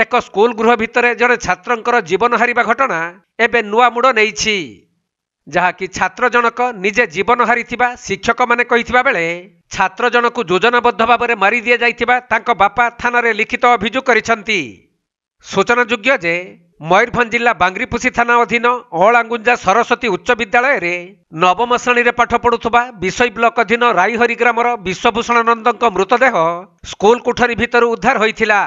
ଏକ ସ୍କୁଲ ଗୃହ ଭିତରେ ଜଣେ ଛାତ୍ରଙ୍କର ଜୀବନ ହାରିବା ଘଟଣା ଏବେ ନୂଆ ମୋଡ଼ ନେଇଛି, ଯାହାକି ଛାତ୍ର ଜଣକ ନିଜେ ଜୀବନ ହାରିଥିବା ଶିକ୍ଷକମାନେ କହିଥିବା ବେଳେ ଛାତ୍ର ଜଣକୁ ଯୋଜନାବଦ୍ଧ ଭାବରେ ମାରି ଦିଆଯାଇଥିବା ତାଙ୍କ ବାପା ଥାନାରେ ଲିଖିତ ଅଭିଯୋଗ କରିଛନ୍ତି। ସୂଚନାଯୋଗ୍ୟ ଯେ ମୟୂରଭଞ୍ଜ ଜିଲ୍ଲା ବାଙ୍ଗିରିପୋଷି ଥାନା ଅଧୀନ ଅଁଳାଗୁଞ୍ଜା ସରସ୍ୱତୀ ଉଚ୍ଚ ବିଦ୍ୟାଳୟରେ ନବମ ଶ୍ରେଣୀରେ ପାଠ ପଢୁଥିବା ବିଶୋଇ ବ୍ଲକ ଅଧୀନ ରାଇହରି ଗ୍ରାମର ବିଶ୍ୱଭୂଷଣ ନନ୍ଦଙ୍କ ମୃତଦେହ ସ୍କୁଲ କୋଠରୀ ଭିତରୁ ଉଦ୍ଧାର ହୋଇଥିଲା।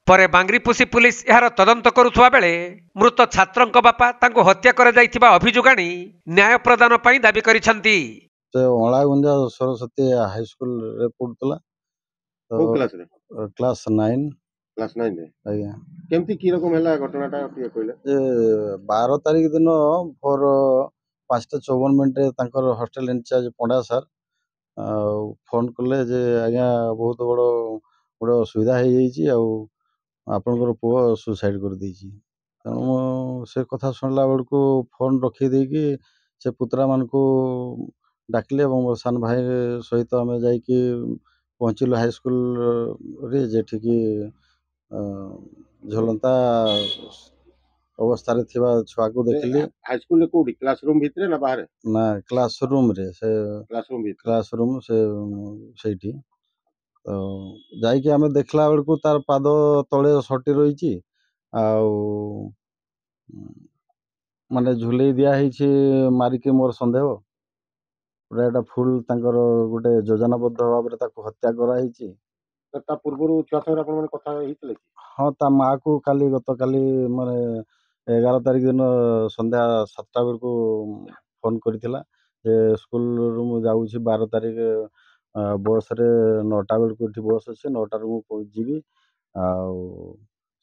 ପରେ ବାଙ୍ଗିରିପୋଷି ପୁଲିସ ଏହାର ତଦନ୍ତ କରୁଥିବା ବେଳେ ମୃତ ଛାତ୍ରଙ୍କ ବାପା ତାଙ୍କୁ ହତ୍ୟା କରାଯାଇଥିବା ଅଭିଯୋଗ ଆଣି ନ୍ୟାୟ ପ୍ରଦାନ ପାଇଁ ଦାବି କରିଛନ୍ତି। ସେ ଅଁଳାଗୁଞ୍ଜା ସରସ୍ୱତୀ ହାଇସ୍କୁଲରେ ପଢୁଥିଲା, କ୍ଲାସ୍ 9। ଆଜ୍ଞା, କେମିତି କି ରକମ ହେଲା ଘଟଣାଟା ଟିକେ କହିଲେ? 12 ତାରିଖ ଦିନ ଭୋର 5:54 ତାଙ୍କର hostel in charge Panda sir phone କଲେ ଯେ ଆଜ୍ଞା ବହୁତ ବଡ଼ ଗୋଟେ ଅସୁବିଧା ହେଇଯାଇଛି, ଆଉ ଆପଣଙ୍କର ପୁଅ ସୁସାଇଡ୍ କରିଦେଇଛି। ତେଣୁ ମୁଁ ସେ କଥା ଶୁଣିଲା ବେଳକୁ ଫୋନ୍ ରଖିଦେଇକି ସେ ପୁତୁରାମାନଙ୍କୁ ଡାକିଲେ ଏବଂ ମୋ ସାନ ଭାଇ ସହିତ ଆମେ ଯାଇକି ପହଞ୍ଚିଲୁ ହାଇସ୍କୁଲରେ, ଯେଠିକି ଝୁଲନ୍ତା ଅବସ୍ଥାରେ ଥିବା ଛୁଆକୁ ଦେଖିଲି। ହାଇସ୍କୁଲରେ କୋଉଠି, କ୍ଲାସରୁମ୍ ଭିତରେ ନା ବାହାରେ? ନା, କ୍ଲାସରୁମ୍ରେ। ସେ କ୍ଲାସରୁମ୍ ସେଇଠି। ତ ଯାଇକି ଆମେ ଦେଖିଲା ବେଳକୁ ତାର ପାଦ ତଳେ ସଟି ରହିଛି, ଆଉ ମାନେ ଝୁଲେଇ ଦିଆ ହେଇଛି ମାରିକି। ମୋର ସନ୍ଦେହ ପୁରା ଏଇଟା ଫୁଲ୍ ତାଙ୍କର ଗୋଟେ ଯୋଜନାବଦ୍ଧ ଭାବରେ ତାକୁ ହତ୍ୟା କରାହେଇଛି। ତା ପୂର୍ବରୁ ଛୁଆ ସାଙ୍ଗରେ ଆପଣମାନେ କଥା ହେଇଥିଲେ? ହଁ, ତା ମାଆକୁ ଗତକାଲି ମାନେ 11 ତାରିଖ ଦିନ ସନ୍ଧ୍ୟା 7ଟା ବେଳକୁ ଫୋନ୍ କରିଥିଲା ଯେ ସ୍କୁଲରୁ ମୁଁ ଯାଉଛି 12 ତାରିଖ ବସ୍ରେ 9ଟା ବେଳକୁ ଏଠି ବସ୍ ଅଛି, 9ଟାରୁ ମୁଁ ଯିବି, ଆଉ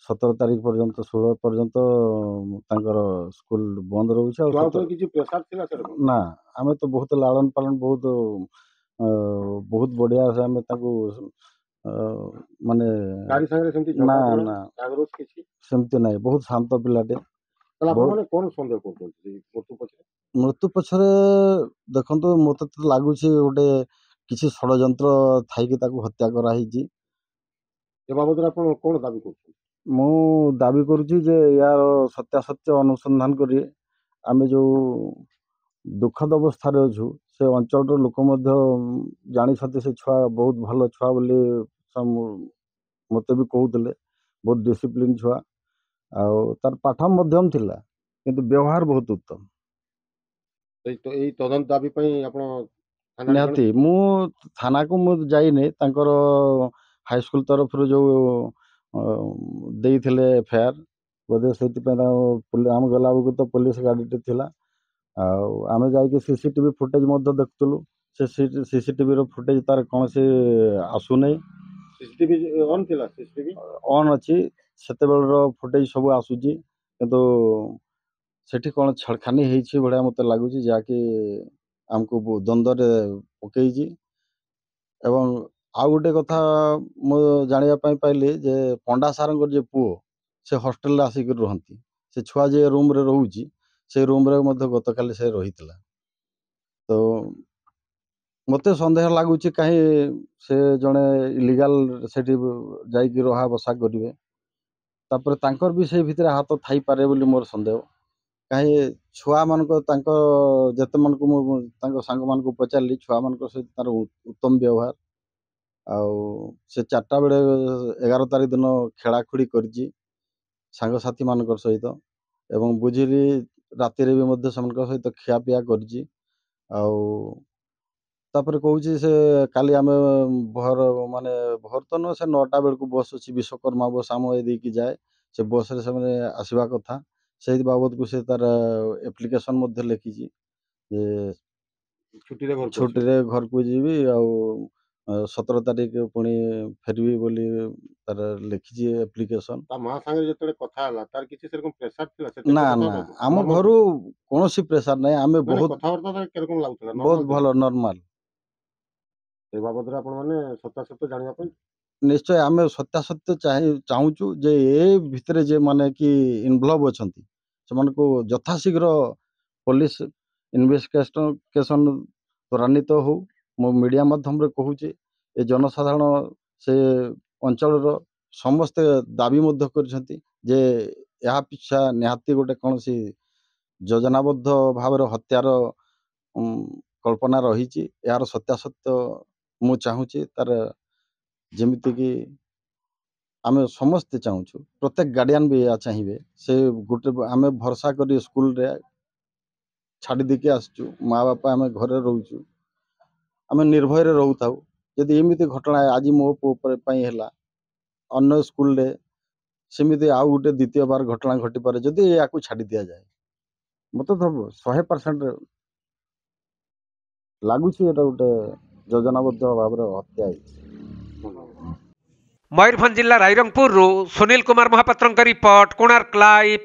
17 ତାରିଖ ପର୍ଯ୍ୟନ୍ତ 16 ପର୍ଯ୍ୟନ୍ତ ତାଙ୍କର ସ୍କୁଲ ବନ୍ଦ ରହୁଛି। ଆଉ କିଛି ପ୍ରେସାର ଥିଲା? ନା, ଆମେ ତ ବହୁତ ଲାଳନ ପାଳନ ବହୁତ ବଢିଆ ସେ ଆମେ ତାକୁ ମାନେ ନା ସେମିତି ନାହିଁ, ବହୁତ ଶାନ୍ତ ପିଲାଟେ। ମୃତ୍ୟୁ ପଛରେ ଦେଖନ୍ତୁ, ମୋତେ ତ ଲାଗୁଛି ଗୋଟେ କିଛି ଷଡ଼ଯନ୍ତ୍ର ଥାଇକି ତାକୁ ହତ୍ୟା କରାହେଇଛି। ଏ ବାବଦରେ ଆପଣ କ'ଣ ଦାବି କରୁଛନ୍ତି? ମୁଁ ଦାବି କରୁଛି ଯେ ୟାର ସତ୍ୟାସତ୍ୟ ଅନୁସନ୍ଧାନ କରି ଆମେ ଯେଉଁ ଦୁଃଖଦ ଅବସ୍ଥାରେ ଅଛୁ, ସେ ଅଞ୍ଚଳର ଲୋକ ମଧ୍ୟ ଜାଣିଛନ୍ତି ସେ ଛୁଆ ବହୁତ ଭଲ ଛୁଆ ବୋଲି ମୋତେ ବି କହୁଥିଲେ। ବହୁତ ଡିସିପ୍ଲିନ୍ ଛୁଆ, ଆଉ ତାର ପାଠ ମଧ୍ୟମ ଥିଲା, କିନ୍ତୁ ବ୍ୟବହାର ବହୁତ ଉତ୍ତମ। ଏଇ ତଦନ୍ତ ଦାବି ପାଇଁ ଆପଣ ନିହାତି, ମୁଁ ଥାନାକୁ ମୁଁ ଯାଇନି, ତାଙ୍କର ହାଇସ୍କୁଲ ତରଫରୁ ଯେଉଁ ଦେଇଥିଲେ FIR, ବୋଧେ ସେଇଥିପାଇଁ ଆମେ ଗଲାବେଳକୁ ତ ପୋଲିସ ଗାଡ଼ିଟେ ଥିଲା, ଆଉ ଆମେ ଯାଇକି CCTV ଫୁଟେଜ୍ ମଧ୍ୟ ଦେଖୁଥିଲୁ। ସେ CCTVର ଫୁଟେଜ୍ ତାର କୌଣସି ଆସୁନାହିଁ। CCTV ଅନ୍ ଥିଲା? CCTV ଅନ୍ ଅଛି, ସେତେବେଳର ଫୁଟେଜ୍ ସବୁ ଆସୁଛି, କିନ୍ତୁ ସେଠି କ'ଣ ଛେଡ଼ଖାନି ହେଇଛି ଭଳିଆ ମୋତେ ଲାଗୁଛି, ଯାହାକି ଆମକୁ ଦ୍ୱନ୍ଦ୍ୱରେ ପକେଇଛି। ଏବଂ ଆଉ ଗୋଟେ କଥା ମୁଁ ଜାଣିବା ପାଇଁ ପାଇଲି ଯେ ପଣ୍ଡା ସାର୍ଙ୍କର ଯେ ପୁଅ, ସେ ହଷ୍ଟେଲରେ ଆସିକି ରୁହନ୍ତି। ସେ ଛୁଆ ଯେ ରୁମ୍ରେ ରହୁଛି, ସେ ରୁମ୍ରେ ମଧ୍ୟ ଗତକାଲି ସେ ରହିଥିଲା। ତ ମୋତେ ସନ୍ଦେହ ଲାଗୁଛି କାହିଁ ସେ ଜଣେ ଇଲିଗାଲ ସେଠି ଯାଇକି ରହା ବସା କରିବେ, ତାପରେ ତାଙ୍କର ବି ସେଇ ଭିତରେ ହାତ ଥାଇପାରେ ବୋଲି ମୋର ସନ୍ଦେହ। କାହିଁ ଛୁଆମାନଙ୍କ ତାଙ୍କ ଯେତେମାନଙ୍କୁ ମୁଁ ତାଙ୍କ ସାଙ୍ଗମାନଙ୍କୁ ପଚାରିଲି, ଛୁଆମାନଙ୍କ ସହିତ ତାର ଉତ୍ତମ ବ୍ୟବହାର, ଆଉ ସେ 4ଟା ବେଳେ 11 ତାରିଖ ଦିନ ଖେଳାଖୁଳି କରିଛି ସାଙ୍ଗସାଥିମାନଙ୍କ ସହିତ, ଏବଂ ବୁଝିଲି ରାତିରେ ବି ମଧ୍ୟ ସେମାନଙ୍କ ସହିତ ଖିଆପିଆ କରିଛି। ଆଉ ତାପରେ କହୁଛି ସେ କାଲି ଆମେ ଭୋର ତ ନୁହଁ, ସେ 9ଟା ବେଳକୁ ବସ୍ ଅଛି, ବିଶ୍ୱକର୍ମା ବସ୍ ଆମ ଏ ଦେଇକି ଯାଏ, ସେ ବସ୍ରେ ସେମାନେ ଆସିବା କଥା। ସେଇ ବାବଦକୁ ସେ ତାର ଆପ୍ଲିକେସନ୍ ମଧ୍ୟ ଲେଖିଛି ଯେ ଛୁଟିରେ ଘରକୁ ଯିବି, ଆଉ 17 ତାରିଖ ପୁଣି ଫେରିବି ବୋଲି ତାର ଲେଖିଛି ଆପ୍ଲିକେସନ୍। ତା ମା ସାଙ୍ଗରେ ଯେତେବେଳେ କଥା ହେଲା, ତାର କିଛି ସେରକମ ପ୍ରେସାର ଥିଲା? ନା, ଆମ ଘରୁ କୌଣସି ପ୍ରେସାର ନାହିଁ, ଆମେ ବହୁତ ଭଲ ନର୍ମାଲ। ଏ ବାବଦରେ ଆପଣ ମାନେ ସତ୍ୟାସତ୍ୟ ଜାଣିବା ପାଇଁ ନିଶ୍ଚୟ ଆମେ ସତ୍ୟାସତ୍ୟ ଚାହୁଁଛୁ ଯେ ଏ ଭିତରେ ଯେ ମାନେ କି ଇନଭଲ୍ଭ ଅଛନ୍ତି, ସେମାନଙ୍କୁ ଯଥାଶୀଘ୍ର ପୋଲିସ ଇନଭେଷ୍ଟିଗେସନ୍ ତ୍ୱରାନ୍ୱିତ ହଉ। ମୁଁ ମିଡ଼ିଆ ମାଧ୍ୟମରେ କହୁଛି, ଏ ଜନସାଧାରଣ ସେ ଅଞ୍ଚଳର ସମସ୍ତେ ଦାବି ମଧ୍ୟ କରିଛନ୍ତି ଯେ ଏହା ପିଛା ନିହାତି ଗୋଟେ କୌଣସି ଯୋଜନାବଦ୍ଧ ଭାବରେ ହତ୍ୟାର କଳ୍ପନା ରହିଛି। ଏହାର ସତ୍ୟାସତ୍ୟ ମୁଁ ଚାହୁଁଛି ତାର ଯେମିତିକି ଆମେ ସମସ୍ତେ ଚାହୁଁଛୁ, ପ୍ରତ୍ୟେକ ଗାର୍ଡିଆନ ବି ଏହା ଚାହିଁବେ। ସେ ଗୋଟେ ଆମେ ଭରସା କରି ସ୍କୁଲରେ ଛାଡ଼ି ଦେଇକି ଆସିଛୁ, ମା ବାପା ଆମେ ଘରେ ରହୁଛୁ, ଆମେ ନିର୍ଭୟରେ ରହୁଥାଉ। ଯଦି ଏମିତି ଘଟଣା ଆଜି ମୋ ପୁଅ ପାଇଁ ହେଲା, ଅନ୍ୟ ସ୍କୁଲରେ ସେମିତି ଆଉ ଗୋଟେ ଦ୍ୱିତୀୟବାର ଘଟଣା ଘଟିପାରେ ଯଦି ୟାକୁ ଛାଡ଼ି ଦିଆଯାଏ। ମୋତେ ତ 100% ଲାଗୁଛି ଏଇଟା ଗୋଟେ ଯୋଜନାବଦ୍ଧ ଭାବରେ ହତ୍ୟା ହେଇଛି। ମୟୂରଭଞ୍ଜ ଜିଲ୍ଲା ରାଇରଙ୍ଗପୁରରୁ ସୁନୀଲ କୁମାର ମହାପାତ୍ରଙ୍କ ରିପୋର୍ଟ, କୋଣାର୍କ ଲାଇଭ୍।